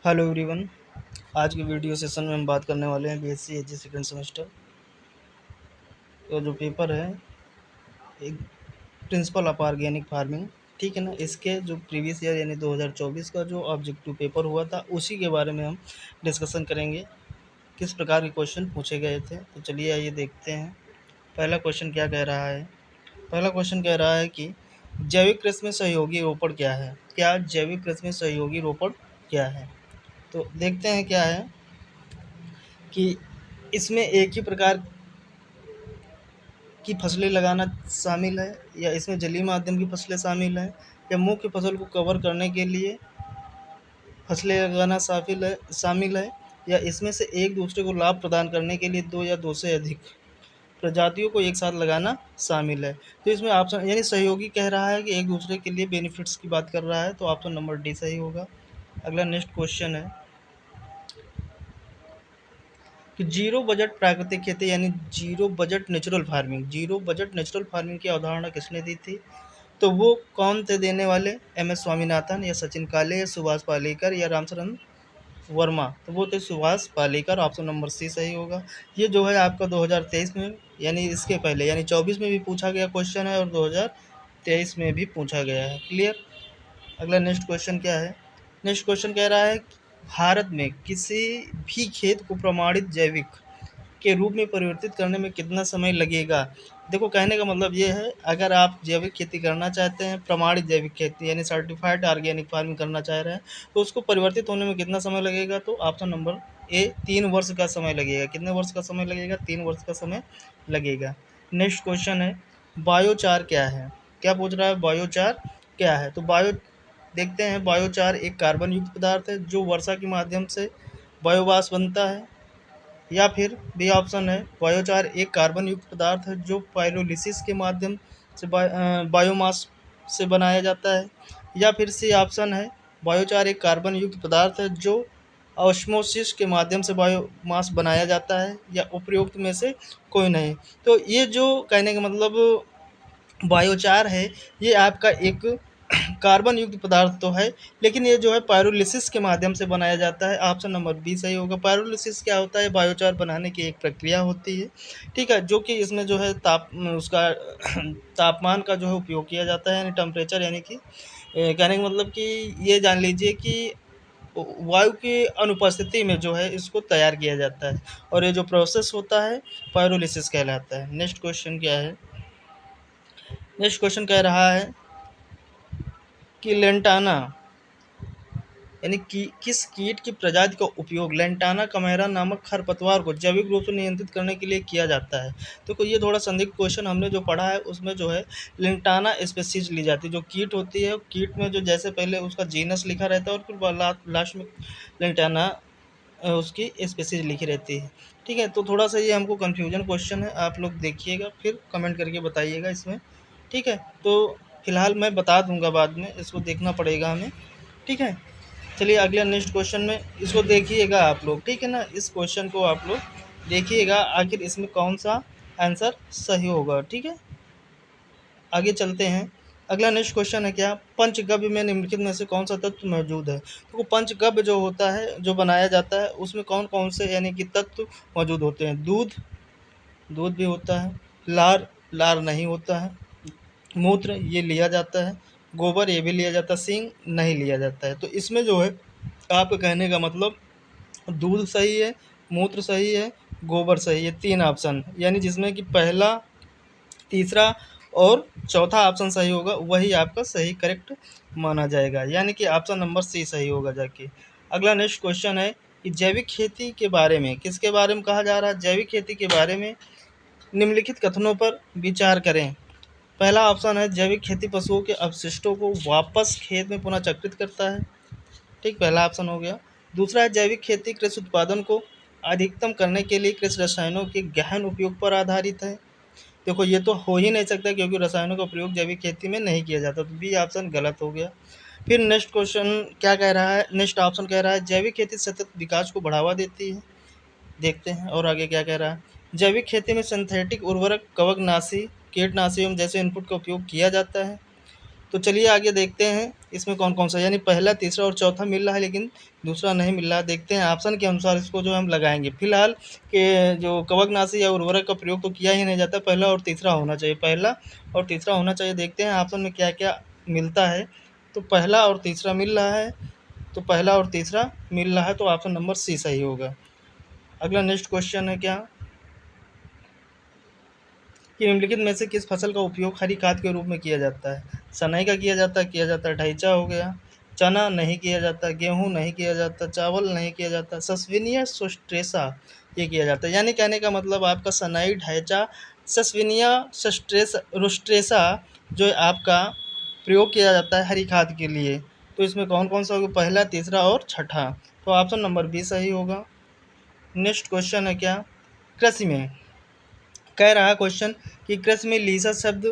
Hello everyone. आज के video session में हम बात करने वाले हैं बीएससी एजी सेकंड सेमेस्टर का जो पेपर है, एक प्रिंसिपल ऑफ ऑर्गेनिक फार्मिंग। ठीक है ना, इसके जो प्रीवियस ईयर यानी 2024 का जो ऑब्जेक्टिव पेपर हुआ था उसी के बारे में हम डिस्कशन करेंगे। किस प्रकार के क्वेश्चन पूछे गए थे, तो चलिए आइए देखते हैं। पहला क्वेश्चन क्या कह रहा है। पहला क्वेश्चन कह रहा है कि जैविक कृषि में सहयोगी रोपण क्या है। क्या जैविक कृषि में सहयोगी रोपण क्या है, तो देखते हैं क्या है कि इसमें एक ही प्रकार की फसलें लगाना शामिल है, या इसमें जलीय माध्यम की फसलें शामिल हैं, या मुख्य फसल को कवर करने के लिए फसलें लगाना शामिल है, या इसमें से एक दूसरे को लाभ प्रदान करने के लिए दो या दो से अधिक प्रजातियों को एक साथ लगाना शामिल है। तो इसमें ऑप्शन यानी सहयोगी कह रहा है कि एक दूसरे के लिए बेनिफिट्स की बात कर रहा है, तो ऑप्शन नंबर डी सही होगा। अगला नेक्स्ट क्वेश्चन है कि जीरो बजट प्राकृतिक खेती यानी जीरो बजट नेचुरल फार्मिंग की अवधारणा किसने दी थी, तो वो कौन थे देने वाले। एम एस स्वामीनाथन, या सचिन काले, या सुभाष पालेकर, या रामचरण वर्मा। तो वो थे Subhash Palekar. Option number C सही होगा। ये जो है आपका 2023 में यानी इसके पहले यानी 24 में भी पूछा गया क्वेश्चन है, और 2023 में भी पूछा गया है। क्लियर। अगला नेक्स्ट क्वेश्चन क्या है। नेक्स्ट क्वेश्चन कह रहा है भारत में किसी भी खेत को प्रमाणित जैविक के रूप में परिवर्तित करने में कितना समय लगेगा। देखो, कहने का मतलब ये है, अगर आप जैविक खेती करना चाहते हैं, प्रमाणित जैविक खेती यानी सर्टिफाइड ऑर्गेनिक फार्मिंग करना चाह रहे हैं, तो उसको परिवर्तित होने में कितना समय लगेगा, तो ऑप्शन नंबर ए 3 वर्ष का समय लगेगा। कितने वर्ष का समय लगेगा, 3 वर्ष का समय लगेगा। नेक्स्ट क्वेश्चन है बायोचार क्या है। क्या पूछ रहा है, बायोचार क्या है। तो देखते हैं, बायोचार एक कार्बन युक्त पदार्थ है जो वर्षा के माध्यम से बायोमास बनता है। या फिर बी ऑप्शन है बायोचार एक कार्बन युक्त पदार्थ है जो पायरोलिसिस के माध्यम से बायोमास से बनाया जाता है। या फिर सी ऑप्शन है बायोचार एक कार्बन युक्त पदार्थ है जो ऑस्मोसिस के माध्यम से बायोमास बनाया जाता है, या उपयुक्त में से कोई नहीं। तो ये जो कहने का मतलब बायोचार है, ये आपका एक कार्बन युक्त पदार्थ तो है, लेकिन ये जो है पायरोलिसिस के माध्यम से बनाया जाता है। ऑप्शन नंबर बी सही होगा। पायरोलिसिस क्या होता है, बायोचार बनाने की एक प्रक्रिया होती है। ठीक है, जो कि इसमें जो है उसका तापमान का जो है उपयोग किया जाता है, यानी टेम्परेचर, यानी कि कहने का मतलब कि ये जान लीजिए कि वायु की अनुपस्थिति में जो है इसको तैयार किया जाता है, और ये जो प्रोसेस होता है पायरोलिसिस कहलाता है। नेक्स्ट क्वेश्चन क्या है। नेक्स्ट क्वेश्चन कह रहा है कि लेंटाना यानी कि किस कीट की प्रजाति का उपयोग लेंटाना कमेरा नामक खरपतवार को जैविक रूप से नियंत्रित करने के लिए किया जाता है। तो ये थोड़ा संदिग्ध क्वेश्चन हमने जो पढ़ा है उसमें जो है लेंटाना स्पेसीज ली जाती है। जो कीट होती है, कीट में जो जैसे पहले उसका जीनस लिखा रहता है और फिर लास्ट में लेंटाना उसकी स्पेसीज लिखी रहती है। ठीक है, तो थोड़ा सा ये हमको कन्फ्यूजन क्वेश्चन है, आप लोग देखिएगा फिर कमेंट करके बताइएगा इसमें। ठीक है, तो फिलहाल मैं बता दूंगा, बाद में इसको देखना पड़ेगा हमें। ठीक है, चलिए अगले नेक्स्ट क्वेश्चन में इसको देखिएगा आप लोग। ठीक है ना, इस क्वेश्चन को आप लोग देखिएगा आखिर इसमें कौन सा आंसर सही होगा। ठीक है, आगे चलते हैं। अगला नेक्स्ट क्वेश्चन है क्या, पंचगव्य में निम्नलिखित में से कौन सा तत्व मौजूद है। तो पंचगव्य जो होता है, जो बनाया जाता है, उसमें कौन कौन से यानी कि तत्व मौजूद होते हैं। दूध, दूध भी होता है। लार, लार नहीं होता है। मूत्र ये लिया जाता है। गोबर ये भी लिया जाता है। सींग नहीं लिया जाता है। तो इसमें जो है आपका कहने का मतलब दूध सही है, मूत्र सही है, गोबर सही है, 3 ऑप्शन, यानी जिसमें कि पहला, तीसरा और चौथा ऑप्शन सही होगा, वही आपका सही करेक्ट माना जाएगा, यानी कि ऑप्शन नंबर सी सही होगा जाके। अगला नेक्स्ट क्वेश्चन है कि जैविक खेती के बारे में किसके बारे में कहा जा रहा है। जैविक खेती के बारे में निम्नलिखित कथनों पर विचार करें। पहला ऑप्शन है जैविक खेती पशुओं के अवशिष्टों को वापस खेत में पुनः चक्रित करता है। ठीक, पहला ऑप्शन हो गया। दूसरा है जैविक खेती कृषि उत्पादन को अधिकतम करने के लिए कृषि रसायनों के गहन उपयोग पर आधारित है। देखो, ये तो हो ही नहीं सकता क्योंकि रसायनों का प्रयोग जैविक खेती में नहीं किया जाता, तो बी ऑप्शन गलत हो गया। फिर नेक्स्ट क्वेश्चन क्या कह रहा है, नेक्स्ट ऑप्शन कह रहा है जैविक खेती सतत विकास को बढ़ावा देती है। देखते हैं और आगे क्या कह रहा है। जैविक खेती में सिंथेटिक उर्वरक, कवकनाशी, कीटनाशी जैसे इनपुट का उपयोग किया जाता है। तो चलिए आगे देखते हैं इसमें कौन कौन सा, यानी पहला, तीसरा और चौथा मिल रहा है लेकिन दूसरा नहीं मिल रहा। देखते हैं ऑप्शन के अनुसार इसको जो हम लगाएंगे। फिलहाल के जो कवकनाशी या उर्वरक का प्रयोग तो किया ही नहीं जाता, पहला और तीसरा होना चाहिए, पहला और तीसरा होना चाहिए। देखते हैं ऑप्शन में क्या क्या मिलता है। तो पहला और तीसरा मिल रहा है, तो पहला और तीसरा मिल रहा है, तो ऑप्शन नंबर सी सही होगा। अगला नेक्स्ट क्वेश्चन है क्या कि निम्नलिखित में से किस फसल का उपयोग हरी खाद के रूप में किया जाता है। सनई का किया जाता है, ढैंचा हो गया, चना नहीं किया जाता, गेहूं नहीं किया जाता, चावल नहीं किया जाता, सस्विनिया सोस्ट्रेसा ये किया जाता है। यानी कहने का मतलब आपका सनई, ढैंचा, सस्विनिया रोस्ट्रेसा जो है आपका प्रयोग किया जाता है हरी खाद के लिए। तो इसमें कौन कौन सा होगा, पहला, तीसरा और छठा। तो ऑप्शन नंबर बी सही होगा। नेक्स्ट क्वेश्चन है क्या कृषि में, कह रहा क्वेश्चन कि कृषि में लीसा शब्द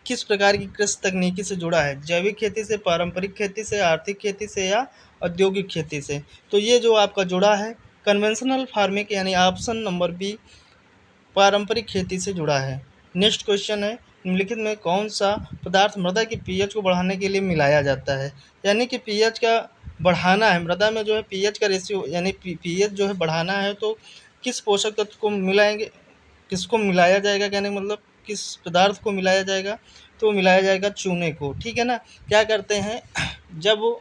किस प्रकार की कृषि तकनीकी से जुड़ा है। जैविक खेती से, पारंपरिक खेती से, आर्थिक खेती से या औद्योगिक खेती से। तो ये जो आपका जुड़ा है कन्वेंशनल फार्मिंग, यानी ऑप्शन नंबर बी पारंपरिक खेती से जुड़ा है। नेक्स्ट क्वेश्चन है निम्नलिखित में कौन सा पदार्थ मृदा की पीएच को बढ़ाने के लिए मिलाया जाता है। यानी कि पीएच का बढ़ाना है, मृदा में जो है पीएच का रेशियो यानी पीएच जो है बढ़ाना है, तो किस पोषक तत्व को मिलाएंगे, किसको मिलाया जाएगा, कहने का मतलब किस पदार्थ को मिलाया जाएगा। तो मिलाया जाएगा चूने को, ठीक है ना। क्या करते हैं जब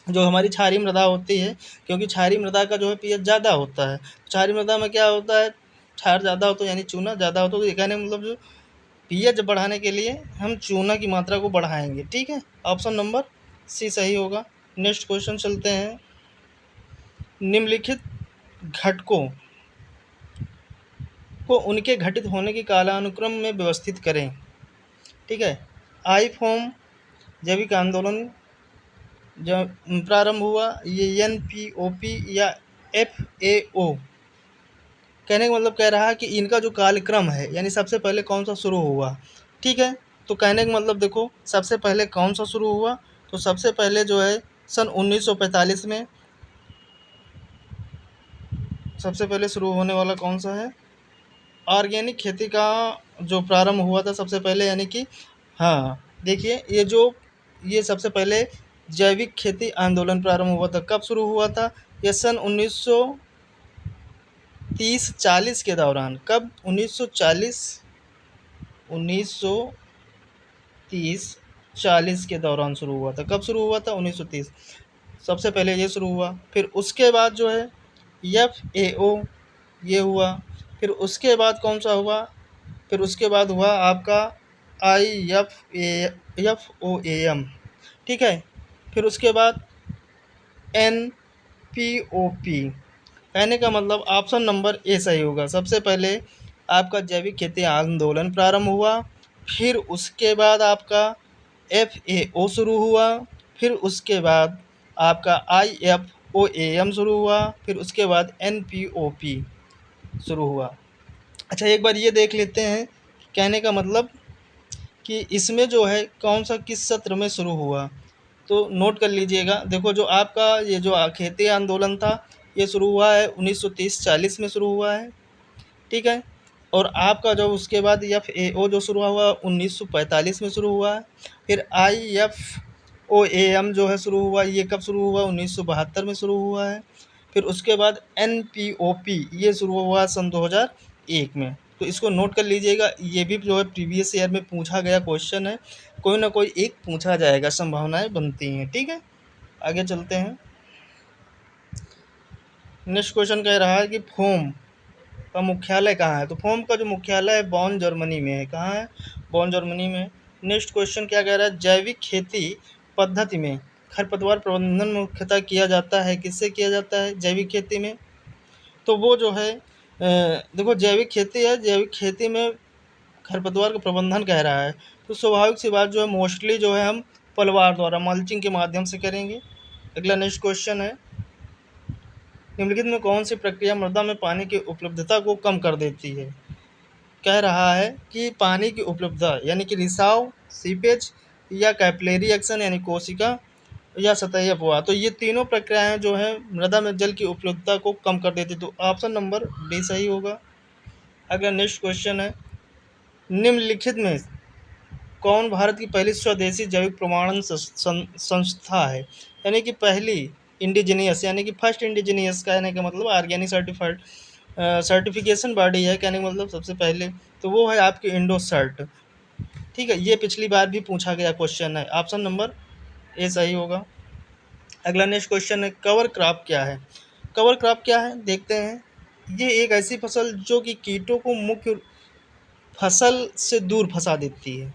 जो हमारी क्षारीय मृदा होती है, क्योंकि क्षारीय मृदा का जो है पीएच ज़्यादा होता है, क्षारीय मृदा में क्या होता है, क्षार ज़्यादा होता है यानी चूना ज़्यादा होता है। तो ये कहने का मतलब जो पीएच बढ़ाने के लिए हम चूना की मात्रा को बढ़ाएंगे, ठीक है। ऑप्शन नंबर सी सही होगा। नेक्स्ट क्वेश्चन चलते हैं, निम्नलिखित घटकों को उनके घटित होने की कालानुक्रम में व्यवस्थित करें, ठीक है। आई फॉर्म जैविक आंदोलन जब प्रारंभ हुआ, ये एनपीओपी या एफएओ, कहने का मतलब कह रहा है कि इनका जो कालक्रम है यानी सबसे पहले कौन सा शुरू हुआ, ठीक है। तो कहने का मतलब देखो सबसे पहले कौन सा शुरू हुआ, तो सबसे पहले जो है सन 1945 में सबसे पहले शुरू होने वाला कौन सा है, ऑर्गेनिक खेती का जो प्रारंभ हुआ था सबसे पहले, यानी कि हाँ देखिए ये सबसे पहले जैविक खेती आंदोलन प्रारंभ हुआ था। कब शुरू हुआ था, ये सन 1930-40 के दौरान। कब, 1930-40 के दौरान शुरू हुआ था। कब शुरू हुआ था, 1930, सबसे पहले ये शुरू हुआ। फिर उसके बाद जो है एफएओ ये हुआ। फिर उसके बाद कौन सा हुआ, फिर उसके बाद हुआ आपका IFOAM, ठीक है। फिर उसके बाद NPOP, कहने का मतलब ऑप्शन नंबर ए सही होगा। सबसे पहले आपका जैविक खेती आंदोलन प्रारंभ हुआ, फिर उसके बाद आपका FAO शुरू हुआ, फिर उसके बाद आपका IFOAM शुरू हुआ, फिर उसके बाद NPOP शुरू हुआ। अच्छा एक बार ये देख लेते हैं, कहने का मतलब कि इसमें जो है कौन सा किस सत्र में शुरू हुआ। तो नोट कर लीजिएगा, देखो जो आपका ये जो खेती आंदोलन था ये शुरू हुआ है 1930-40 में शुरू हुआ है, ठीक है। और आपका जो उसके बाद FAO जो शुरू हुआ 1945 में शुरू हुआ है। फिर IFOAM जो है शुरू हुआ, ये कब शुरू हुआ, 1972 में शुरू हुआ है। फिर उसके बाद NPOP ये शुरू हुआ सन 2001 में। तो इसको नोट कर लीजिएगा, ये भी जो है प्रीवियस ईयर में पूछा गया क्वेश्चन है, कोई ना कोई एक पूछा जाएगा, संभावनाएं बनती हैं, ठीक है। आगे चलते हैं, नेक्स्ट क्वेश्चन कह रहा है कि फोम का मुख्यालय कहाँ है। तो फोम का जो मुख्यालय है बॉन जर्मनी में है। कहाँ है, बॉन जर्मनी में। नेक्स्ट क्वेश्चन क्या कह रहा है, जैविक खेती पद्धति में खरपतवार प्रबंधन मुख्यतः किया जाता है, किससे किया जाता है जैविक खेती में। तो वो जो है देखो जैविक खेती है, जैविक खेती में खरपतवार का प्रबंधन कह रहा है, तो स्वाभाविक सी बात जो है मोस्टली जो है हम पलवार द्वारा मल्चिंग के माध्यम से करेंगे। अगला नेक्स्ट क्वेश्चन है, निम्नलिखित में कौन सी प्रक्रिया मृदा में पानी की उपलब्धता को कम कर देती है। कह रहा है कि पानी की उपलब्धता यानी कि रिसाव, सीपेज या कैपिलरी एक्शन यानी कोशिका या सतही अपवाह। तो ये तीनों प्रक्रियाएं जो है मृदा में जल की उपलब्धता को कम कर देती, तो ऑप्शन नंबर डी सही होगा। अगला नेक्स्ट क्वेश्चन है, निम्नलिखित में कौन भारत की पहली स्वदेशी जैविक प्रमाणन संस्था है? यानी कि पहली इंडिजीनियस, यानी कि फर्स्ट इंडिजीनियस, कहने का मतलब ऑर्गेनिक सर्टिफाइड सर्टिफिकेशन बॉडी है, कहने का मतलब सबसे पहले, तो वो है आपकी इंडोसर्ट। ठीक है, ये पिछली बार भी पूछा गया क्वेश्चन है। ऑप्शन नंबर ए सही होगा। अगला नेक्स्ट क्वेश्चन है, कवर क्रॉप क्या है? कवर क्रॉप क्या है देखते हैं। ये एक ऐसी फसल जो कि कीटों को मुख्य फसल से दूर फंसा देती है।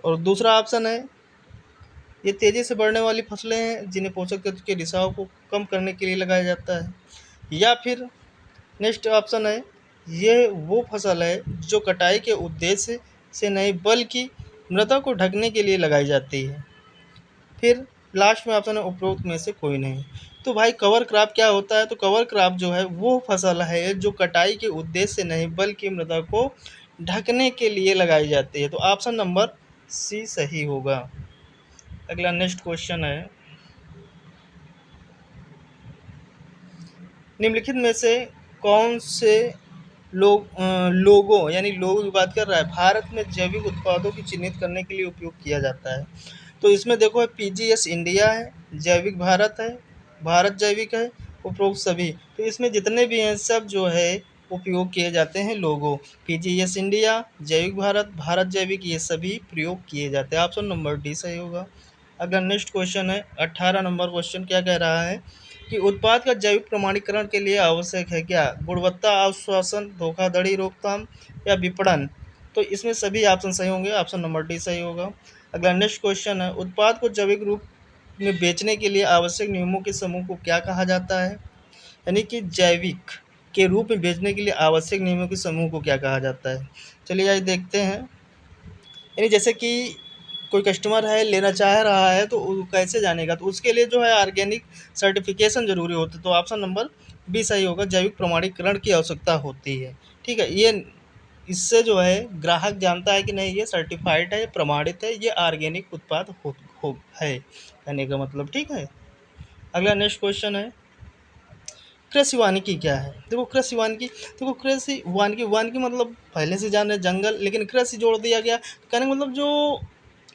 और दूसरा ऑप्शन है, ये तेज़ी से बढ़ने वाली फसलें हैं जिन्हें पोषक तत्व के रिसाव को कम करने के लिए लगाया जाता है। या फिर नेक्स्ट ऑप्शन है, ये वो फसल है जो कटाई के उद्देश्य से नहीं बल्कि मृदा को ढकने के लिए लगाई जाती है। फिर लास्ट में ऑप्शन है उपरोक्त में से कोई नहीं। तो भाई कवर क्रॉप क्या होता है? तो कवर क्रॉप जो है वो फसल है जो कटाई के उद्देश्य से नहीं बल्कि मृदा को ढकने के लिए लगाई जाती है। तो ऑप्शन नंबर सी सही होगा। अगला नेक्स्ट क्वेश्चन है, निम्नलिखित में से कौन से लोगों यानी लोगों की बात कर रहा है, भारत में जैविक उत्पादों की चिन्हित करने के लिए उपयोग किया जाता है? तो इसमें देखो, पीजीएस इंडिया है, जैविक भारत है, भारत जैविक है, उपरोक्त सभी। तो इसमें जितने भी हैं सब जो है उपयोग किए जाते हैं लोगों। पीजीएस इंडिया, जैविक भारत, भारत जैविक, ये सभी प्रयोग किए जाते हैं। ऑप्शन नंबर डी सही होगा। अगर नेक्स्ट क्वेश्चन है 18 नंबर क्वेश्चन, क्या कह रहा है कि उत्पाद का जैविक प्रमाणीकरण के लिए आवश्यक है क्या? गुणवत्ता आश्वासन, धोखाधड़ी रोकथाम या विपणन? तो इसमें सभी ऑप्शन सही होंगे। ऑप्शन नंबर डी सही होगा। अगला नेक्स्ट क्वेश्चन है, उत्पाद को जैविक रूप में बेचने के लिए आवश्यक नियमों के समूह को क्या कहा जाता है? यानी कि जैविक के रूप में बेचने के लिए आवश्यक नियमों के समूह को क्या कहा जाता है? चलिए आज देखते हैं। यानी जैसे कि कोई कस्टमर है, लेना चाह रहा है, तो वो कैसे जानेगा? तो उसके लिए जो है ऑर्गेनिक सर्टिफिकेशन ज़रूरी होता है। तो ऑप्शन नंबर बी सही होगा, जैविक प्रमाणीकरण की आवश्यकता होती है। ठीक है, ये इससे जो है ग्राहक जानता है कि नहीं ये सर्टिफाइड है, प्रमाणित है, ये ऑर्गेनिक उत्पाद हो है, कहने का मतलब। ठीक है, अगला नेक्स्ट क्वेश्चन है, कृषि वानिकी क्या है? देखो कृषि वानिकी, देखो कृषि वानिकी, वानिकी मतलब पहले से जान रहे जंगल, लेकिन कृषि जोड़ दिया गया, कहने का मतलब जो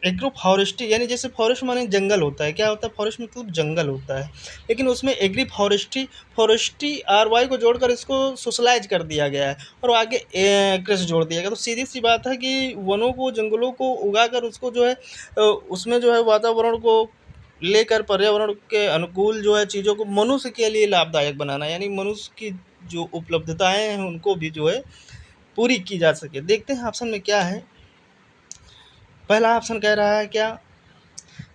एग्रो फॉरेस्ट्री, यानी जैसे फॉरेस्ट माने जंगल होता है, क्या होता है फॉरेस्ट मतलब जंगल होता है, लेकिन उसमें एग्री फॉरेस्ट्री, फॉरेस्ट्री आर वाई को जोड़कर इसको सोशलाइज कर दिया गया है और आगे कृषि जोड़ दिया गया। तो सीधी सी बात है कि वनों को, जंगलों को उगाकर उसको जो है उसमें जो है वातावरण को लेकर पर्यावरण के अनुकूल जो है चीज़ों को मनुष्य के लिए लाभदायक बनाना, यानी मनुष्य की जो उपलब्धताएं हैं उनको भी जो है पूरी की जा सके। देखते हैं ऑप्शन में क्या है। पहला ऑप्शन कह रहा है क्या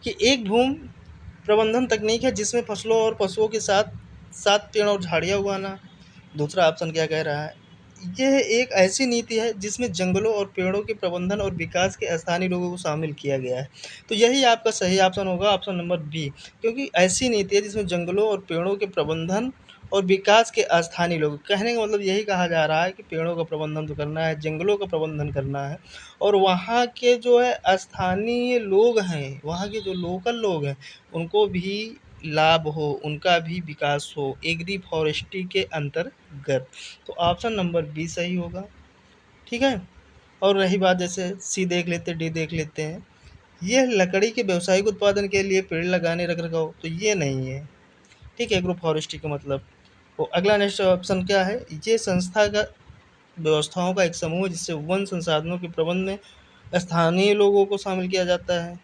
कि एक भूमि प्रबंधन तकनीक है जिसमें फसलों और पशुओं के साथ साथ पेड़ और झाड़ियाँ उगाना। दूसरा ऑप्शन क्या कह रहा है, यह एक ऐसी नीति है जिसमें जंगलों और पेड़ों के प्रबंधन और विकास के स्थानीय लोगों को शामिल किया गया है। तो यही आपका सही ऑप्शन होगा, ऑप्शन नंबर बी, क्योंकि ऐसी नीति है जिसमें जंगलों और पेड़ों के प्रबंधन और विकास के स्थानीय लोग, कहने का मतलब यही कहा जा रहा है कि पेड़ों का प्रबंधन तो करना है, जंगलों का प्रबंधन करना है, और वहाँ के जो है स्थानीय लोग हैं, वहाँ के जो लोकल लोग हैं उनको भी लाभ हो, उनका भी विकास हो एग्री फॉरेस्ट्री के अंतर्गत। तो ऑप्शन नंबर बी सही होगा। ठीक है, और रही बात जैसे सी देख लेते, डी देख लेते हैं, ये लकड़ी के व्यवसायिक उत्पादन के लिए पेड़ लगाने रख रखाव, तो ये नहीं है। ठीक है, एग्रो फॉरेस्ट्री का मतलब। तो अगला नेक्स्ट ऑप्शन क्या है, ये संस्था का व्यवस्थाओं का एक समूह है जिससे वन संसाधनों के प्रबंध में स्थानीय लोगों को शामिल किया जाता है,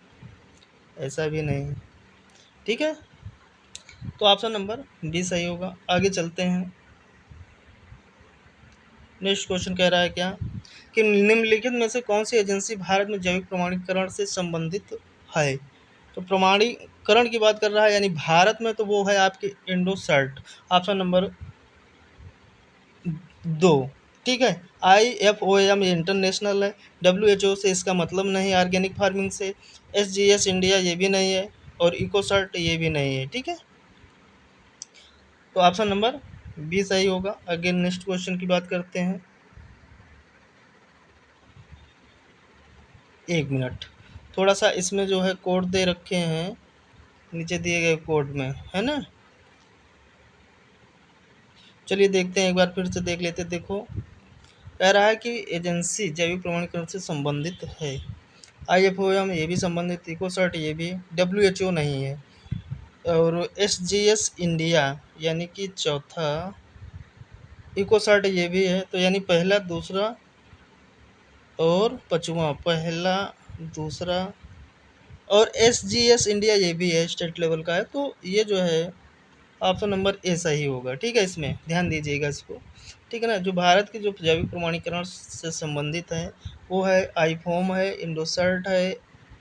ऐसा भी नहीं। ठीक है, तो ऑप्शन नंबर बी सही होगा। आगे चलते हैं। नेक्स्ट क्वेश्चन कह रहा है क्या कि निम्नलिखित में से कौन सी एजेंसी भारत में जैविक प्रमाणीकरण से संबंधित है? तो प्रमाणीकरण की बात कर रहा है यानी भारत में, तो वो है आपकी इंडोसर्ट, ऑप्शन नंबर दो। ठीक है, IFOM इंटरनेशनल है, WHO से इसका मतलब नहीं, ऑर्गेनिक फार्मिंग से, SGS इंडिया ये भी नहीं है, और इकोसर्ट ये भी नहीं है। ठीक है, तो ऑप्शन नंबर बी सही होगा। अगेन नेक्स्ट क्वेश्चन की बात करते हैं। एक मिनट, थोड़ा सा इसमें जो है कोड दे रखे हैं नीचे दिए गए कोड में, है ना। चलिए देखते हैं, एक बार फिर से देख लेते हैं। देखो कह रहा है कि एजेंसी जैविक प्रमाणीकरण से संबंधित है, IFOM ये भी संबंधित, इकोसर्ट ये भी, WHO नहीं है, और SGS इंडिया यानी कि चौथा, इकोसर्ट ये भी है, तो यानी पहला, दूसरा और पाँचवां, पहला, दूसरा और SGS इंडिया ये भी है, स्टेट लेवल का है, तो ये जो है ऑप्शन नंबर ए सही होगा। ठीक है, इसमें ध्यान दीजिएगा इसको। ठीक है ना, जो भारत के जो जैविक प्रमाणीकरण से संबंधित है वो है आईफोम है, इंडोसर्ट है,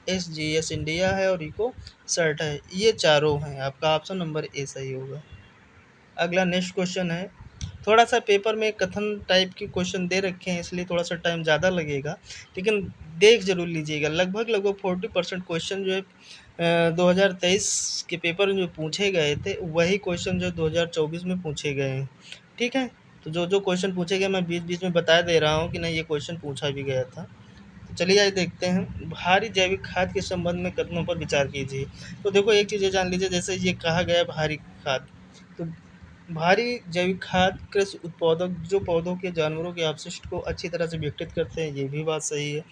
SGS इंडिया है और इको सर्ट है, ये चारों हैं। आपका ऑप्शन नंबर ए सही होगा। अगला नेक्स्ट क्वेश्चन है, थोड़ा सा पेपर में कथन टाइप के क्वेश्चन दे रखे हैं इसलिए थोड़ा सा टाइम ज़्यादा लगेगा, लेकिन देख जरूर लीजिएगा। लगभग लगभग 40% क्वेश्चन जो है 2023 के पेपर में जो पूछे गए थे वही क्वेश्चन जो 2024 में पूछे गए हैं। ठीक है, तो जो जो क्वेश्चन पूछे गए मैं बीच बीच में बता दे रहा हूँ कि नहीं ये क्वेश्चन पूछा भी गया था। तो चलिए आइए देखते हैं, भारी जैविक खाद के संबंध में कथनों पर विचार कीजिए। तो देखो एक चीज़ ये जान लीजिए, जैसे ये कहा गया है भारी खाद, तो भारी जैविक खाद कृषि उत्पादक जो पौधों के जानवरों के अपशिष्ट को अच्छी तरह से विघटित करते हैं, ये भी बात सही है।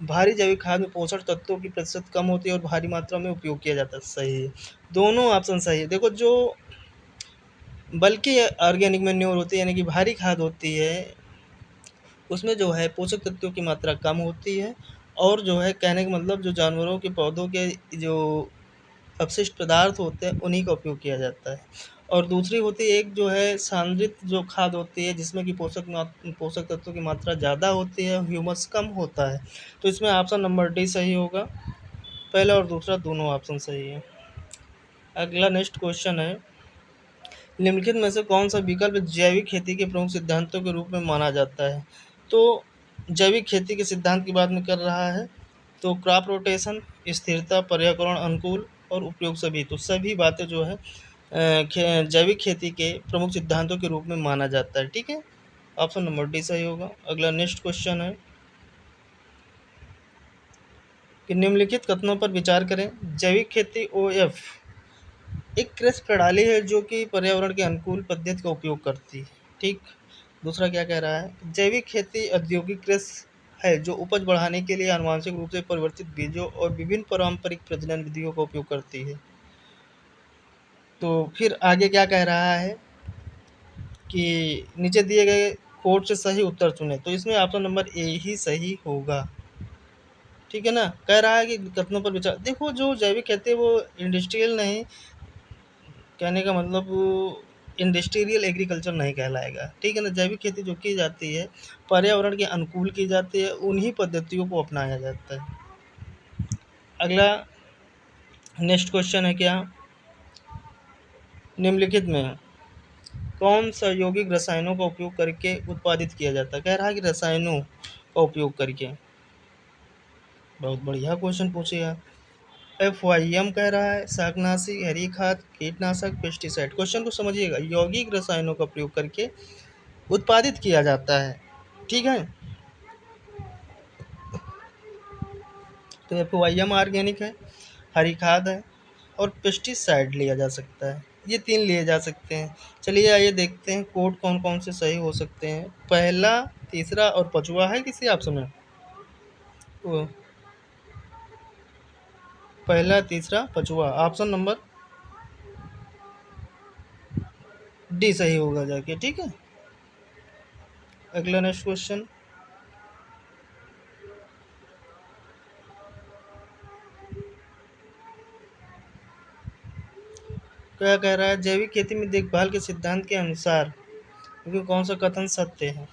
भारी जैविक खाद में पोषण तत्वों की प्रतिशत कम होती है और भारी मात्रा में उपयोग किया जाता है, सही है। दोनों ऑप्शन सही है। देखो जो बल्कि ऑर्गेनिक मैन्योर होती है यानी कि भारी खाद होती है उसमें जो है पोषक तत्वों की मात्रा कम होती है, और जो है कहने का मतलब जो जानवरों के पौधों के जो अपशिष्ट पदार्थ होते हैं उन्हीं का उपयोग किया जाता है। और दूसरी होती है एक जो है सांद्रित जो खाद होती है जिसमें कि पोषक तत्वों की मात्रा ज़्यादा होती है, ह्यूमस कम होता है। तो इसमें ऑप्शन नंबर डी सही होगा, पहला और दूसरा दोनों ऑप्शन सही है। अगला नेक्स्ट क्वेश्चन है, निम्नलिखित में से कौन सा विकल्प जैविक खेती के प्रमुख सिद्धांतों के रूप में माना जाता है। तो जैविक खेती के सिद्धांत की बात में कर रहा है, तो क्रॉप रोटेशन, स्थिरता, पर्यावरण अनुकूल और उपयोग सभी, तो सभी बातें जो है जैविक खेती के प्रमुख सिद्धांतों के रूप में माना जाता है। ठीक है, ऑप्शन नंबर डी सही होगा। अगला नेक्स्ट क्वेश्चन है कि निम्नलिखित कथनों पर विचार करें, जैविक खेती OF एक कृषि प्रणाली है जो कि पर्यावरण के अनुकूल पद्धति का उपयोग करती है। ठीक, दूसरा क्या कह रहा है, जैविक खेती औद्योगिक कृषि है जो उपज बढ़ाने के लिए आनुवांशिक रूप से परिवर्तित बीजों और विभिन्न पारंपरिक प्रजनन विधियों का उपयोग करती है। तो फिर आगे क्या कह रहा है कि नीचे दिए गए कोड से सही उत्तर चुने, तो इसमें ऑप्शन नंबर ए ही सही होगा। ठीक है ना, कह रहा है कि कथनों पर विचार, देखो जो जैविक खेती है वो इंडस्ट्रियल नहीं, कहने का मतलब इंडस्ट्रियल एग्रीकल्चर नहीं कहलाएगा। ठीक है ना, जैविक खेती जो की जाती है पर्यावरण के अनुकूल की जाती है, उन्हीं पद्धतियों को अपनाया जाता है। अगला नेक्स्ट क्वेश्चन है क्या, निम्नलिखित में कौन सा यौगिक रसायनों का उपयोग करके उत्पादित किया जाता है। कह रहा है कि रसायनों का उपयोग करके, बहुत बढ़िया क्वेश्चन पूछेगा। FYM कह रहा है शाकनाशी, हरी खाद, कीटनाशक, पेस्टिसाइड। क्वेश्चन को समझिएगा, यौगिक रसायनों का प्रयोग करके उत्पादित किया जाता है। ठीक है, तो FYM ऑर्गेनिक है, हरी खाद है और पेस्टिसाइड लिया जा सकता है, ये तीन लिए जा सकते हैं। चलिए आइए देखते हैं कोड कौन कौन से सही हो सकते हैं। पहला, तीसरा और पांचवा है किसी ऑप्शन में, तो पहला, तीसरा, पांचवा, ऑप्शन नंबर डी सही होगा जाके। ठीक है, अगला नेक्स्ट क्वेश्चन, क्या कह रहा है, जैविक खेती में देखभाल के सिद्धांत के अनुसार क्योंकि कौन सा कथन सत्य है।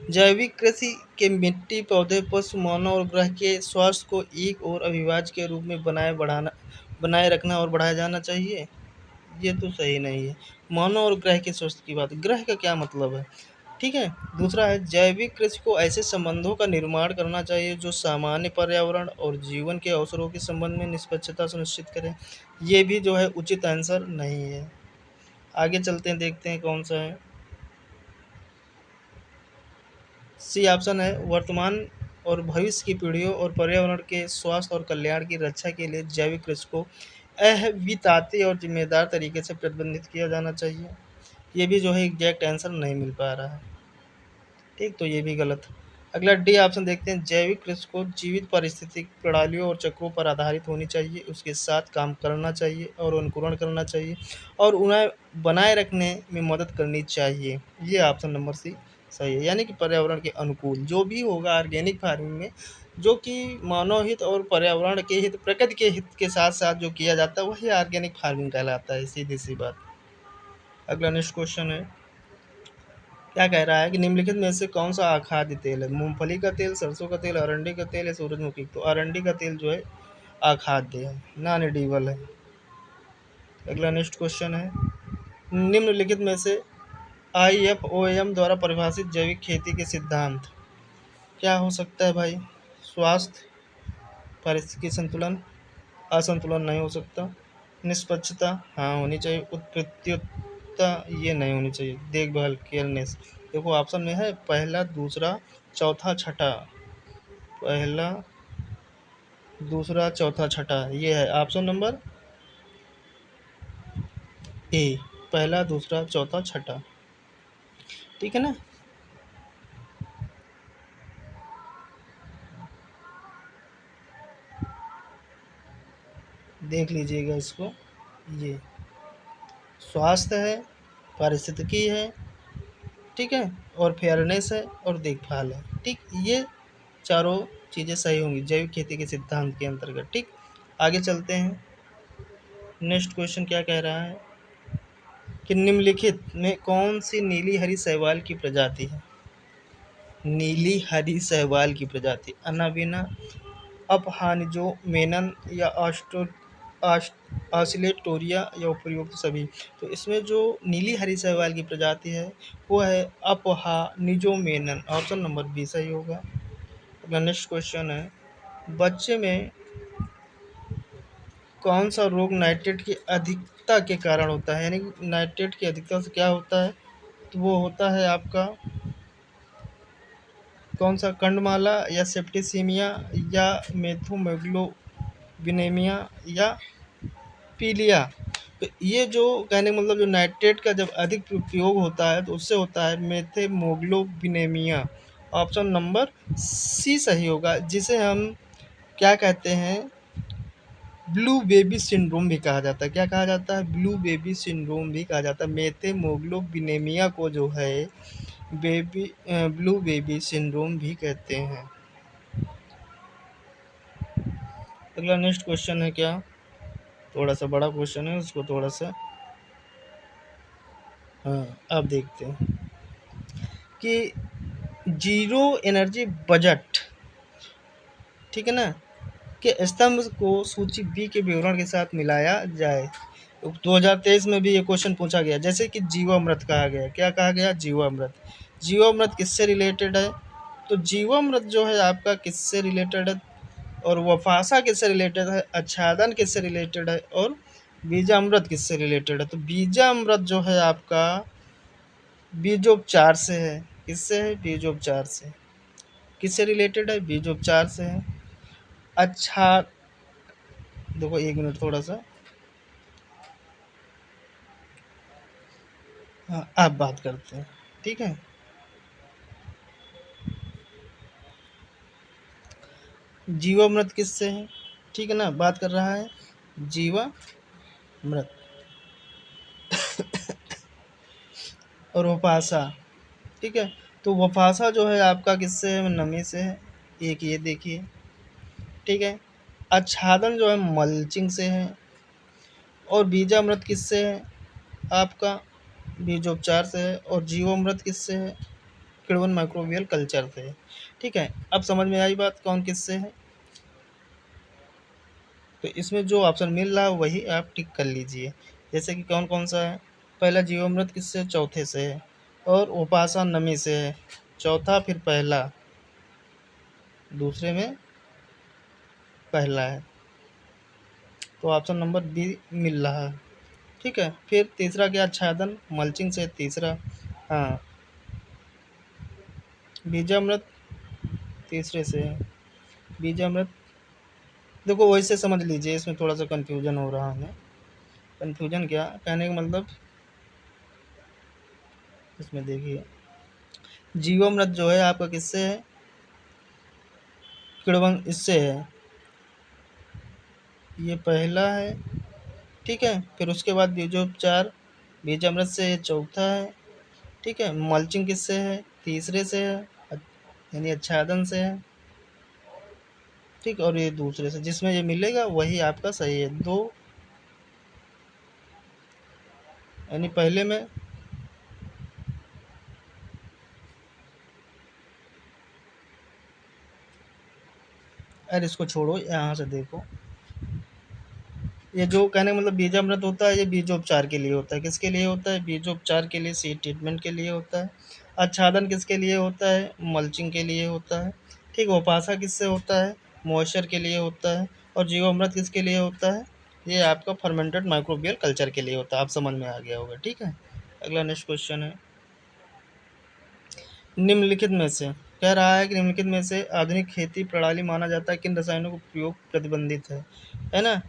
जैविक कृषि के मिट्टी, पौधे, पशु, मानव और ग्रह के स्वास्थ्य को एक और अविभाज्य के रूप में बनाए रखना और बढ़ाया जाना चाहिए, ये तो सही नहीं है। मानव और ग्रह के स्वास्थ्य की बात, ग्रह का क्या मतलब है। ठीक है, दूसरा है जैविक कृषि को ऐसे संबंधों का निर्माण करना चाहिए जो सामान्य पर्यावरण और जीवन के अवसरों के संबंध में निष्पक्षता सुनिश्चित करें, ये भी जो है उचित आंसर नहीं है। आगे चलते हैं, देखते हैं कौन सा है। सी ऑप्शन है, वर्तमान और भविष्य की पीढ़ियों और पर्यावरण के स्वास्थ्य और कल्याण की रक्षा के लिए जैविक कृषि को अहविताती और जिम्मेदार तरीके से प्रबंधित किया जाना चाहिए, ये भी जो है एग्जैक्ट आंसर नहीं मिल पा रहा है। ठीक, तो ये भी गलत। अगला डी ऑप्शन देखते हैं, जैविक कृषि को जीवित पारिस्थितिक प्रणालियों और चक्रों पर आधारित होनी चाहिए, उसके साथ काम करना चाहिए और अनुकरण करना चाहिए और उन्हें बनाए रखने में मदद करनी चाहिए। ये ऑप्शन नंबर सी सही है, यानी कि पर्यावरण के अनुकूल जो भी होगा ऑर्गेनिक फार्मिंग में, जो कि मानव हित और पर्यावरण के हित, प्रकृति के हित के साथ साथ जो किया जाता है वही ऑर्गेनिक फार्मिंग कहलाता है, सीधी सी बात। अगला नेक्स्ट क्वेश्चन है, क्या कह रहा है कि निम्नलिखित में से कौन सा आखाद्य तेल है, मूंगफली का तेल, सरसों का तेल, अरंडी का तेल या सूरजमुखी। तो अरंडी का तेल जो है आखाद्य है, नॉन एडिबल है। अगला नेक्स्ट क्वेश्चन है, निम्नलिखित में से IFOAM द्वारा परिभाषित जैविक खेती के सिद्धांत क्या हो सकता है भाई। स्वास्थ्य, पारिस्थितिकी संतुलन, असंतुलन नहीं हो सकता, निष्पक्षता हाँ होनी चाहिए, उत्कृष्टता ये नहीं होनी चाहिए, देखभाल केयरनेस। देखो ऑप्शन में है पहला, दूसरा, चौथा, छठा। पहला, दूसरा, चौथा, छठा, ये है ऑप्शन नंबर ए। पहला, दूसरा, चौथा, छठा, ठीक है ना। देख लीजिएगा इसको, ये स्वास्थ्य है, पारिस्थितिकी है, ठीक है, और फेयरनेस है और देखभाल है, ठीक। ये चारों चीज़ें सही होंगी जैविक खेती के सिद्धांत के अंतर्गत, ठीक। आगे चलते हैं, नेक्स्ट क्वेश्चन क्या कह रहा है कि निम्नलिखित में कौन सी नीली हरी शैवाल की प्रजाति है। नीली हरी शैवाल की प्रजाति, अनाबिना, अपहानिजो मेनन या ऑस्लेटोरिया या उपयुक्त सभी। तो इसमें जो नीली हरी शैवाल की प्रजाति है वो है अपहानिजो मेनन, ऑप्शन नंबर बी सही होगा। अगला नेक्स्ट क्वेश्चन है, बच्चे में कौन सा रोग नाइट्रेट की अधिकता के कारण होता है, यानी नाइट्रेट की अधिकता से क्या होता है। तो वो होता है आपका कौन सा, कंडमाला या सेप्टिसीमिया या मेथोमेगलोबिनेमिया या पीलिया। तो ये जो कहने का मतलब जो नाइट्रेट का जब अधिक उपयोग होता है तो उससे होता है मेथोमेगलोबिनेमिया, ऑप्शन नंबर सी सही होगा, जिसे हम क्या कहते हैं, ब्लू बेबी सिंड्रोम भी कहा जाता है। क्या कहा जाता है, ब्लू बेबी सिंड्रोम भी कहा जाता है। मेथोमेगलोबिनेमिया को जो है ब्लू बेबी सिंड्रोम भी कहते हैं। अगला नेक्स्ट क्वेश्चन है क्या, थोड़ा सा बड़ा क्वेश्चन है, उसको थोड़ा सा हाँ अब देखते हैं कि जीरो एनर्जी बजट, ठीक है ना, के स्तंभ को सूची बी के विवरण के साथ मिलाया जाए। 2023 में भी ये क्वेश्चन पूछा गया, जैसे कि जीवामृत कहा गया। क्या कहा गया, जीवामृत। जीवामृत किससे रिलेटेड है, तो जीवामृत जो है आपका किससे रिलेटेड है, और वफासा किससे रिलेटेड है, आच्छादन किससे रिलेटेड है, और बीजामृत किससे रिलेटेड है। तो बीजामृत जो है आपका बीजोपचार से है। किससे है, बीजोपचार से। किससे रिलेटेड है, बीजोपचार से है। अच्छा, देखो एक मिनट थोड़ा सा, हाँ आप बात करते हैं, ठीक है। जीवामृत किससे है, ठीक है ना, बात कर रहा है जीवामृत। और वपासा, ठीक है। तो वपासा जो है आपका किससे है, नमी से है, एक ये देखिए, ठीक है। आच्छादन जो है मल्चिंग से है, और बीजामृत किससे है आपका, बीजोपचार से है, और जीवामृत किससे है, किण्वन माइक्रोबियल कल्चर से है, ठीक है। अब समझ में आई बात कौन किससे है। तो इसमें जो ऑप्शन मिल रहा है वही आप टिक कर लीजिए, जैसे कि कौन कौन सा है। पहला जीवामृत किससे, चौथे से है, और उपासना नमी से है, चौथा, फिर पहला, दूसरे में पहला है, तो ऑप्शन नंबर बी मिल रहा है, ठीक है। फिर तीसरा क्या, आच्छादन मल्चिंग से, तीसरा हाँ, बीजामृत तीसरे से है, बीजामृत। देखो वैसे समझ लीजिए, इसमें थोड़ा सा कन्फ्यूजन हो रहा है। कन्फ्यूजन क्या कहने का मतलब, इसमें देखिए जीवामृत जो है आपका किससे है, किण्वन इससे है, ये पहला है, ठीक है। फिर उसके बाद बीजोपचार बीजामृत से ये चौथा है, ठीक है। मल्चिंग किससे है, तीसरे से है, यानी आच्छादन से है, ठीक। और ये दूसरे से, जिसमें ये मिलेगा वही आपका सही है। दो, यानी पहले में अरे इसको छोड़ो, यहाँ से देखो, ये जो कहने का मतलब बीजामृत होता है, ये बीजोपचार के लिए होता है। किसके लिए होता है, बीजोपचार के लिए, सीड ट्रीटमेंट के लिए होता है। आच्छादन किसके लिए होता है, मल्चिंग के लिए होता है, ठीक। वपासा किससे होता है, मॉइस्चर के लिए होता है। और जीवामृत किसके लिए होता है, ये आपका फर्मेंटेड माइक्रोबियल कल्चर के लिए होता है। आप समझ में आ गया होगा, ठीक है। अगला नेक्स्ट क्वेश्चन है, निम्नलिखित में से, कह रहा है कि निम्नलिखित में से आधुनिक खेती प्रणाली माना जाता है किन रसायनों का प्रयोग प्रतिबंधित है ना।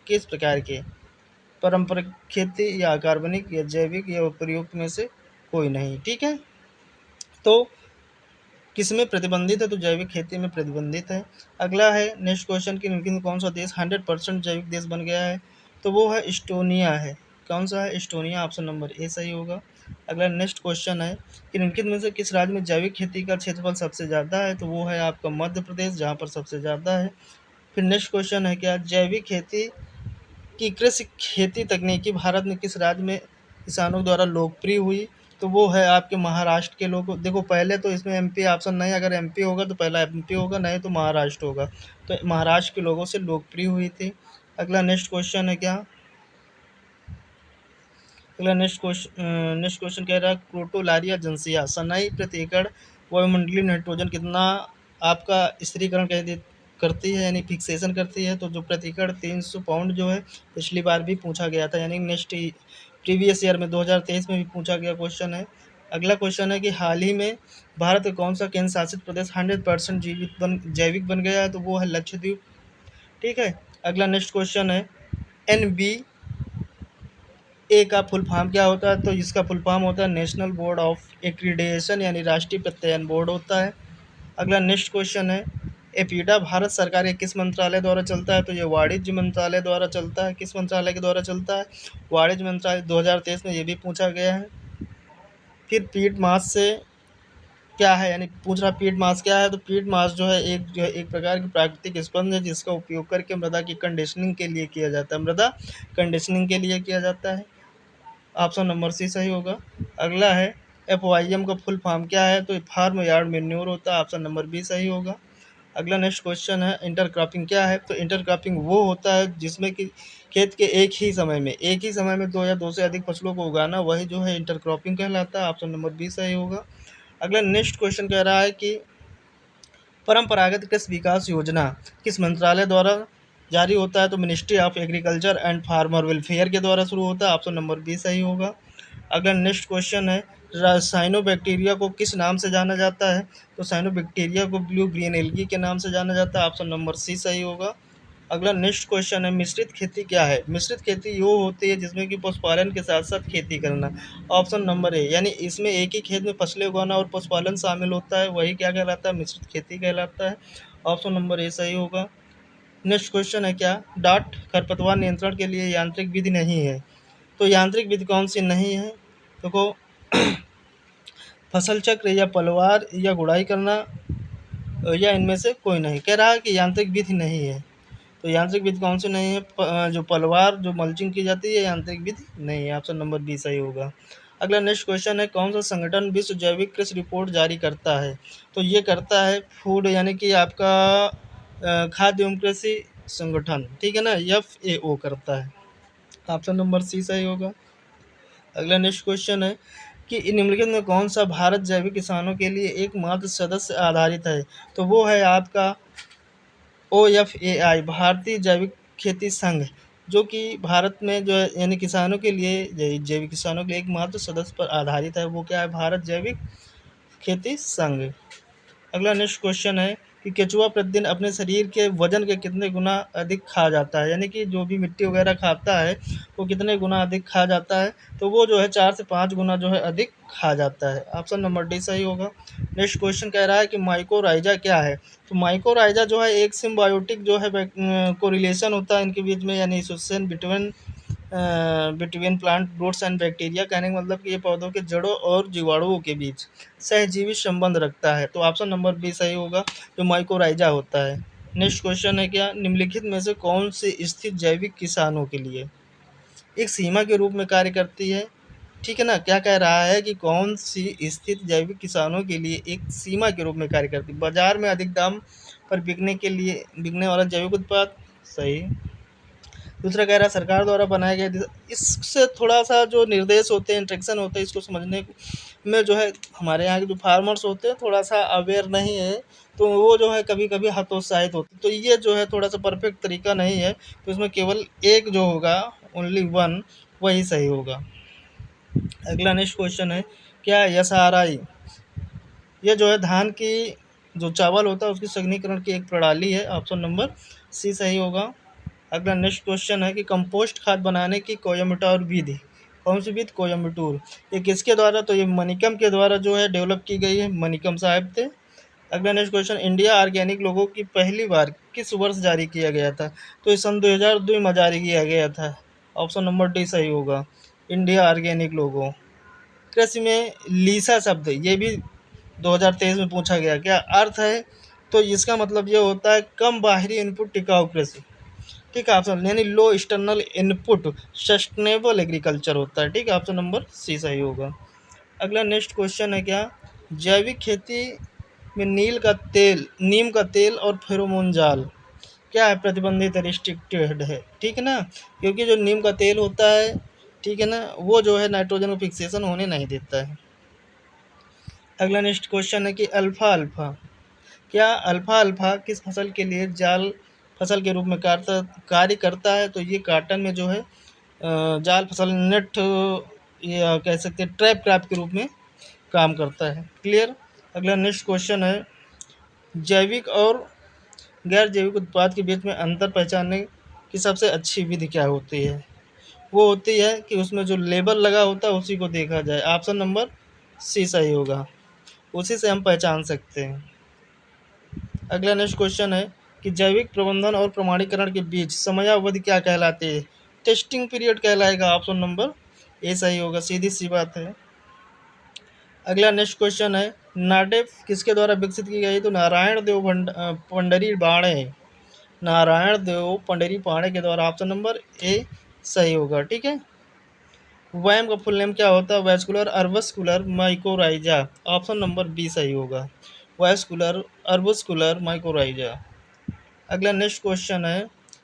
किस प्रकार के, पारंपरिक खेती या कार्बनिक या जैविक या उपयुक्त में से कोई नहीं, ठीक है। तो किसमें प्रतिबंधित है, तो जैविक खेती में प्रतिबंधित है। अगला है नेक्स्ट क्वेश्चन कि निम्नलिखित में कौन सा देश 100% जैविक देश बन गया है, तो वो है इस्टोनिया है। कौन सा है, इस्टोनिया, ऑप्शन नंबर ए सही होगा। अगला नेक्स्ट क्वेश्चन है कि निम्नलिखित में से किस राज्य में जैविक खेती का क्षेत्रफल सबसे ज़्यादा है, तो वो है आपका मध्य प्रदेश, जहाँ पर सबसे ज़्यादा है। फिर नेक्स्ट क्वेश्चन है क्या, जैविक खेती कि कृषि खेती तकनीकी भारत में किस राज्य में किसानों द्वारा लोकप्रिय हुई, तो वो है आपके महाराष्ट्र के लोगों। देखो पहले तो इसमें एमपी ऑप्शन नहीं, अगर एमपी होगा तो पहला एमपी होगा, नहीं तो महाराष्ट्र होगा। तो महाराष्ट्र के लोगों से लोकप्रिय हुई थी। अगला नेक्स्ट क्वेश्चन है क्या, अगला नेक्स्ट क्वेश्चन कह रहा है क्रोटोलारिया जंसिया सनाई प्रति एकड़ वायुमंडलीय नाइट्रोजन कितना आपका स्थिरीकरण करती है, यानी फिक्सेशन करती है, तो जो प्रति एकड़ 300 पाउंड जो है, पिछली बार भी पूछा गया था, यानी नेक्स्ट प्रीवियस ईयर में 2023 में भी पूछा गया क्वेश्चन है। अगला क्वेश्चन है कि हाल ही में भारत का कौन सा केंद्र शासित प्रदेश 100% जैविक बन गया है, तो वो है लक्षद्वीप, ठीक है। अगला नेक्स्ट क्वेश्चन है एनबी ए का फुल फॉर्म क्या होता है, तो इसका फुल फॉर्म होता है नेशनल बोर्ड ऑफ एक्रीडेशन, यानी राष्ट्रीय प्रत्ययन बोर्ड होता है। अगला नेक्स्ट क्वेश्चन है एपीडा भारत सरकार के किस मंत्रालय द्वारा चलता है, तो ये वाणिज्य मंत्रालय द्वारा चलता है। किस मंत्रालय के द्वारा चलता है, वाणिज्य मंत्रालय। 2023 में ये भी पूछा गया है। फिर पीट मास से क्या है, यानी पूछ रहा पीट मास क्या है, तो पीट मास जो है एक प्रकार की प्राकृतिक स्पंज है, जिसका उपयोग करके मृदा की कंडीशनिंग के लिए किया जाता है, मृदा कंडीशनिंग के लिए किया जाता है। ऑप्शन नंबर सी सही होगा। अगला है एफवाईएम का फुल फॉर्म क्या है, तो फार्म यार्ड मेन्योर होता है, ऑप्शन नंबर बी सही होगा। अगला नेक्स्ट क्वेश्चन है इंटरक्रॉपिंग क्या है, तो इंटरक्रॉपिंग वो होता है जिसमें कि खेत के एक ही समय में दो या दो से अधिक फसलों को उगाना, वही जो है इंटरक्रॉपिंग कहलाता है, ऑप्शन नंबर बी सही होगा। अगला नेक्स्ट क्वेश्चन कह रहा है कि परंपरागत कृषि विकास योजना किस मंत्रालय द्वारा जारी होता है, तो ministry of agriculture and farmer welfare के द्वारा शुरू होता है, ऑप्शन नंबर बी सही होगा। अगला नेक्स्ट क्वेश्चन है साइनोबैक्टीरिया को किस नाम से जाना जाता है, तो साइनोबैक्टीरिया को ब्लू ग्रीन एल्गी के नाम से जाना जाता है, ऑप्शन नंबर सी सही होगा। अगला नेक्स्ट क्वेश्चन है मिश्रित खेती क्या है, मिश्रित खेती वो होती है जिसमें कि पशुपालन के साथ साथ खेती करना, ऑप्शन नंबर ए, यानी इसमें एक ही खेत में फसलें उगाना और पशुपालन शामिल होता है, वही क्या कहलाता है, मिश्रित खेती कहलाता है, ऑप्शन नंबर ए सही होगा। नेक्स्ट क्वेश्चन है क्या, डांट खरपतवार नियंत्रण के लिए यांत्रिक विधि नहीं है, तो यांत्रिक विधि कौन सी नहीं है, देखो फसल चक्र या पलवार या गुड़ाई करना या इनमें से कोई नहीं, कह रहा है कि यांत्रिक विधि नहीं है। तो यांत्रिक विधि कौन सी नहीं है, जो पलवार जो मल्चिंग की जाती है यांत्रिक विधि नहीं है, ऑप्शन नंबर बी सही होगा। अगला नेक्स्ट क्वेश्चन है कौन सा संगठन विश्व जैविक कृषि रिपोर्ट जारी करता है, तो ये करता है फूड, यानी कि आपका खाद्य एवं कृषि संगठन, ठीक है ना, FAO करता है, ऑप्शन नंबर सी सही होगा। अगला नेक्स्ट क्वेश्चन है कि निम्नलिखित में कौन सा भारत जैविक किसानों के लिए एकमात्र सदस्य आधारित है, तो वो है आपका OFAI भारतीय जैविक खेती संघ, जो कि भारत में जो है यानी किसानों के लिए जैविक किसानों के लिए एकमात्र सदस्य पर आधारित है, वो क्या है, भारत जैविक खेती संघ। अगला नेक्स्ट क्वेश्चन है कि केचुआ प्रतिदिन अपने शरीर के वजन के कितने गुना अधिक खा जाता है, यानी कि जो भी मिट्टी वगैरह खाता है वो कितने गुना अधिक खा जाता है, तो वो जो है 4 से 5 गुना जो है अधिक खा जाता है। ऑप्शन नंबर डी सही होगा। नेक्स्ट क्वेश्चन कह रहा है कि माइकोराइजा क्या है? तो माइकोराइजा जो है एक सिम्बायोटिक जो है कोरिलेशन होता है इनके बीच में, यानी association between plant roots and bacteria. कहने का मतलब कि ये पौधों के जड़ों और जीवाणुओं के बीच सहजीवी संबंध रखता है। तो ऑप्शन नंबर बी सही होगा, जो माइकोराइजा होता है। नेक्स्ट क्वेश्चन है क्या? निम्नलिखित में से कौन सी स्थित जैविक किसानों के लिए एक सीमा के रूप में कार्य करती है? ठीक है ना, क्या कह रहा है कि कौन सी स्थित जैविक किसानों के लिए एक सीमा के रूप में कार्य करती है? बाजार में अधिक दाम पर बिकने वाला जैविक उत्पाद। सही। दूसरा कह रहा है सरकार द्वारा बनाया गया। इससे थोड़ा सा जो निर्देश होते हैं, इंस्ट्रक्शन होते हैं, इसको समझने में जो है हमारे यहाँ के जो फार्मर्स होते हैं थोड़ा सा अवेयर नहीं है, तो वो जो है कभी कभी हतोत्साहित होते हैं। तो ये जो है थोड़ा सा परफेक्ट तरीका नहीं है, तो इसमें केवल एक जो होगा, ओनली वन, वही सही होगा। अगला नेक्स्ट क्वेश्चन है क्या? SRI ये जो है धान की जो चावल होता है उसकी संघनीकरण की एक प्रणाली है। ऑप्शन नंबर सी सही होगा। अगला नेक्स्ट क्वेश्चन है कि कंपोस्ट खाद बनाने की कोयम्बटूर विधि, कौन सी विधि? कोयम्बटूर। ये किसके द्वारा? तो ये मनिकम के द्वारा जो है डेवलप की गई है, मनिकम साहब थे। अगला नेक्स्ट क्वेश्चन, इंडिया ऑर्गेनिक लोगो की पहली बार किस वर्ष जारी किया गया था? तो ये सन 2002 में जारी किया गया था। ऑप्शन नंबर डी सही होगा, इंडिया ऑर्गेनिक लोगो। कृषि में लीसा शब्द ये भी 2023 में पूछा गया, क्या अर्थ है? तो इसका मतलब ये होता है कम बाहरी इनपुट टिकाऊ कृषि। ठीक है, ऑप्शन यानी लो एक्सटर्नल इनपुट सस्टेनेबल एग्रीकल्चर होता है। ठीक है, ऑप्शन नंबर सी सही होगा। अगला नेक्स्ट क्वेश्चन है क्या? जैविक खेती में नीम का तेल और फेरोमोन जाल क्या है? प्रतिबंधित, रिस्ट्रिक्टेड है। ठीक है ना, क्योंकि जो नीम का तेल होता है, ठीक है ना, वो जो है नाइट्रोजन को फिक्सेशन होने नहीं देता है। अगला नेक्स्ट क्वेश्चन है कि अल्फा अल्फा क्या? अल्फा अल्फा किस फसल के लिए जाल फसल के रूप में कार्य करता है? तो ये कॉटन में जो है जाल फसल नेट या कह सकते हैं ट्रैप क्रॉप के रूप में काम करता है। क्लियर। अगला नेक्स्ट क्वेश्चन है जैविक और गैर जैविक उत्पाद के बीच में अंतर पहचानने की सबसे अच्छी विधि क्या होती है? वो होती है कि उसमें जो लेबल लगा होता है उसी को देखा जाए। ऑप्शन नंबर सी सही होगा, उसी से हम पहचान सकते हैं। अगला नेक्स्ट क्वेश्चन है कि जैविक प्रबंधन और प्रमाणीकरण के बीच समयावधि क्या कहलाती है? टेस्टिंग पीरियड कहलाएगा। ऑप्शन नंबर ए सही होगा, सीधी सी बात है। अगला नेक्स्ट क्वेश्चन है नाडेप किसके द्वारा विकसित की गई? तो नारायण देव पंडरी बाणे, नारायण देव पंडरी पाणे के द्वारा। ऑप्शन नंबर ए सही होगा। ठीक है। वैम का फुल नेम क्या होता है? Vascular arbuscular mycorrhiza. Option number B सही होगा, वैस्कुलर अर्बस्कुलर माइकोराइजा। अगला नेक्स्ट क्वेश्चन है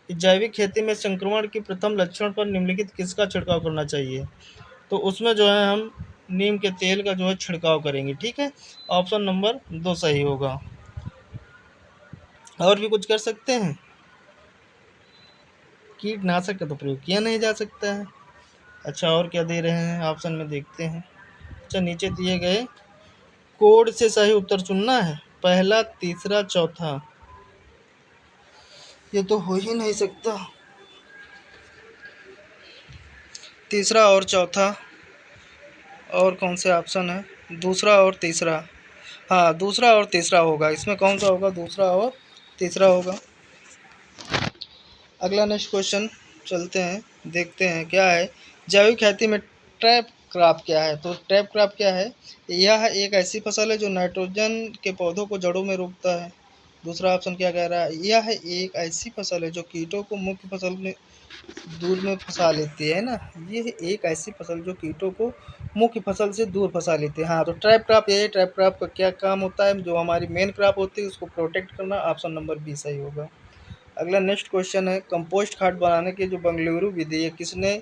कि जैविक खेती में संक्रमण के प्रथम लक्षण पर निम्नलिखित किसका छिड़काव करना चाहिए? तो उसमें जो है हम नीम के तेल का जो है छिड़काव करेंगे। ठीक है, ऑप्शन नंबर दो सही होगा। और भी कुछ कर सकते हैं? कीटनाशक का तो प्रयोग किया नहीं जा सकता है। अच्छा, और क्या दे रहे हैं ऑप्शन में, देखते हैं। अच्छा, नीचे दिए गए कोड से सही उत्तर चुनना है, पहला, तीसरा, चौथा। ये तो हो ही नहीं सकता, तीसरा और चौथा। और कौन से ऑप्शन है? दूसरा और तीसरा। हाँ, दूसरा और तीसरा होगा। इसमें कौन सा होगा? दूसरा और तीसरा होगा। अगला नेक्स्ट क्वेश्चन चलते हैं, देखते हैं क्या है। जैविक खेती में ट्रैप क्रॉप क्या है? तो ट्रैप क्रॉप क्या है? यह एक ऐसी फसल है जो नाइट्रोजन के पौधों को जड़ों में रोकता है। दूसरा ऑप्शन क्या कह रहा है? यह एक ऐसी फसल है जो कीटों को मुख्य फसल में दूर में फंसा लेती है ना। ये एक ऐसी फसल जो कीटों को मुख्य फसल से दूर फंसा लेती है। हाँ, तो ट्रैप क्रॉप, यही ट्रैप क्रॉप का क्या काम होता है? जो हमारी मेन क्रॉप होती है उसको प्रोटेक्ट करना। ऑप्शन नंबर बी सही होगा। अगला नेक्स्ट क्वेश्चन है कंपोस्ट खाद बनाने की जो बेंगलुरु विधि है किसने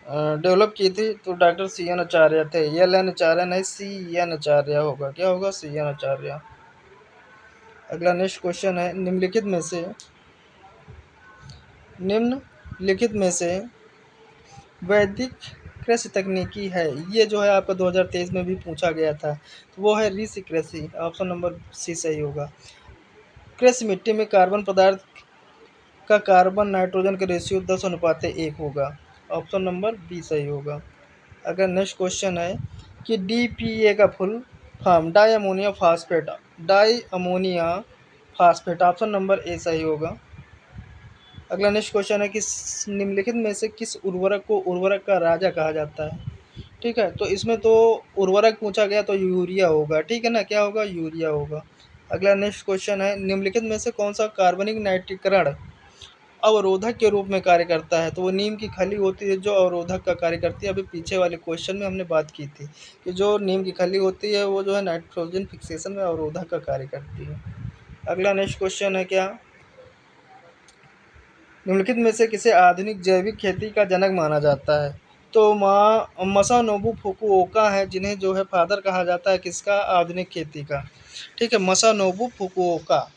डेवलप की थी? तो डॉक्टर CN आचार्य थे। LN आचार्य नहीं, CN आचार्य होगा। क्या होगा? CN आचार्य। अगला नेक्स्ट क्वेश्चन है निम्नलिखित में से वैदिक कृषि तकनीकी है, ये जो है आपका 2023 में भी पूछा गया था, तो वो है ऋषि कृषि। ऑप्शन नंबर सी सही होगा। कृषि मिट्टी में कार्बन पदार्थ का कार्बन नाइट्रोजन का रेशियो 10:1 होगा। ऑप्शन नंबर बी सही होगा। अगर नेक्स्ट क्वेश्चन है कि डीपीए का full form di ammonia phosphate, di ammonia phosphate, option number A सही होगा। अगला नेक्स्ट क्वेश्चन है कि निम्नलिखित में से किस उर्वरक को उर्वरक का राजा कहा जाता है। ठीक है, तो इसमें तो उर्वरक पूछा गया तो यूरिया होगा, ठीक है ना, क्या होगा, यूरिया होगा। अगला नेक्स्ट क्वेश्चन है निम्नलिखित में से कौन सा कार्बनिक नाइट्रीकरण अवरोधक के रूप में कार्य करता है। तो वो नीम की खली होती है जो अवरोधक का कार्य करती है। अभी पीछे वाले क्वेश्चन में हमने बात की थी कि जो नीम की खली होती है वो जो है नाइट्रोजन फिक्सेशन में अवरोधक का कार्य करती है। अगला नेक्स्ट क्वेश्चन है क्या, निम्नलिखित में से किसे आधुनिक जैविक खेती का जनक माना जाता है। तो मसानोबु फुकुओका है जिन्हें जो है फादर कहा जाता है किसका, आधुनिक खेती का। ठीक है, मसानोबु फुकुओका,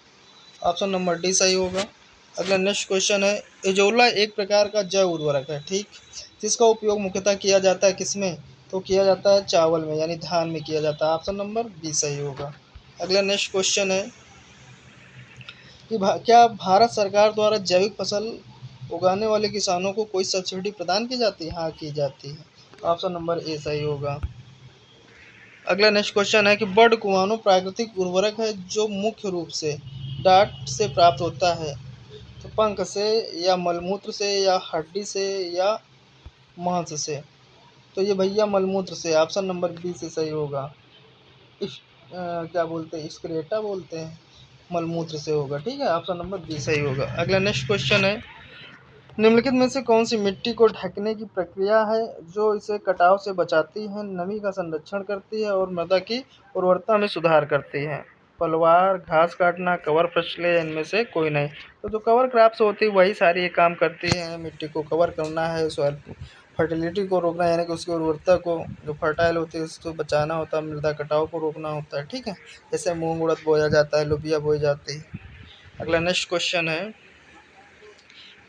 ऑप्शन नंबर डी सही होगा। अगला नेक्स्ट क्वेश्चन है एजोला एक प्रकार का जैव उर्वरक है, ठीक, जिसका उपयोग मुख्यतः किया जाता है किसमें, तो किया जाता है चावल में यानी धान में किया जाता है। ऑप्शन नंबर बी सही होगा। अगला नेक्स्ट क्वेश्चन है कि क्या भारत सरकार द्वारा जैविक फसल उगाने वाले किसानों को कोई सब्सिडी प्रदान की जाती है। हाँ की जाती है। ऑप्शन नंबर ए सही होगा। अगला नेक्स्ट क्वेश्चन है कि बर्ड कुआनो प्राकृतिक उर्वरक है जो मुख्य रूप से डाट से प्राप्त होता है, तो पंख से या मलमूत्र से या हड्डी से या मांस से। तो ये भैया मलमूत्र से, ऑप्शन नंबर बी से सही होगा। इस क्या बोलते हैं, स्क्रेटा बोलते हैं, मलमूत्र से होगा। ठीक है, ऑप्शन नंबर बी सही होगा। अगला नेक्स्ट क्वेश्चन है निम्नलिखित में से कौन सी मिट्टी को ढकने की प्रक्रिया है जो इसे कटाव से बचाती है, नमी का संरक्षण करती है और मृदा की उर्वरता में सुधार करती है। पलवार, घास काटना, कवर फसलें, इनमें से कोई नहीं। तो जो कवर क्रॉप्स होती है वही सारी ये काम करती हैं। मिट्टी को कवर करना है, सॉइल फर्टिलिटी को रोकना है यानी कि उसकी उर्वरता को जो फर्टाइल होती है उसको बचाना होता है, मृदा कटाव को रोकना होता है। ठीक है, जैसे मूंग उड़द बोया जाता है, लोबिया बोई जाती है। अगला नेक्स्ट क्वेश्चन है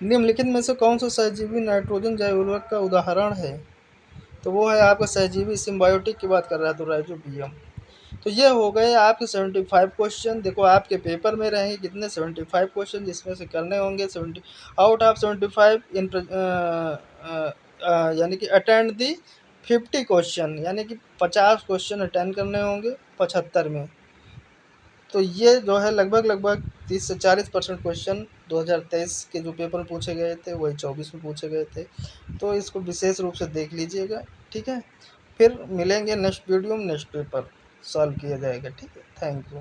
निम्नलिखित में से कौन सा सहजीवी नाइट्रोजन जैव उर्वरक का उदाहरण है। तो वो है आपका सहजीवी सिम्बायोटिक की बात कर रहा है तो राइजोबियम। तो ये हो गए आपके 75 क्वेश्चन। देखो आपके पेपर में रहेंगे कितने, 75 क्वेश्चन, जिसमें से करने होंगे 70 आउट ऑफ 75 इन यानी कि अटेंड दी 50 क्वेश्चन, यानी कि 50 क्वेश्चन अटेंड करने होंगे 75 में। तो ये जो है लगभग 30 से 40% क्वेश्चन 2023 के जो पेपर पूछे गए थे वही 24 में पूछे गए थे। तो इसको विशेष रूप से देख लीजिएगा। ठीक है, फिर मिलेंगे नेक्स्ट वीडियो में, नेक्स्ट पेपर सॉल्व किया जाएगा। ठीक है, थैंक यू।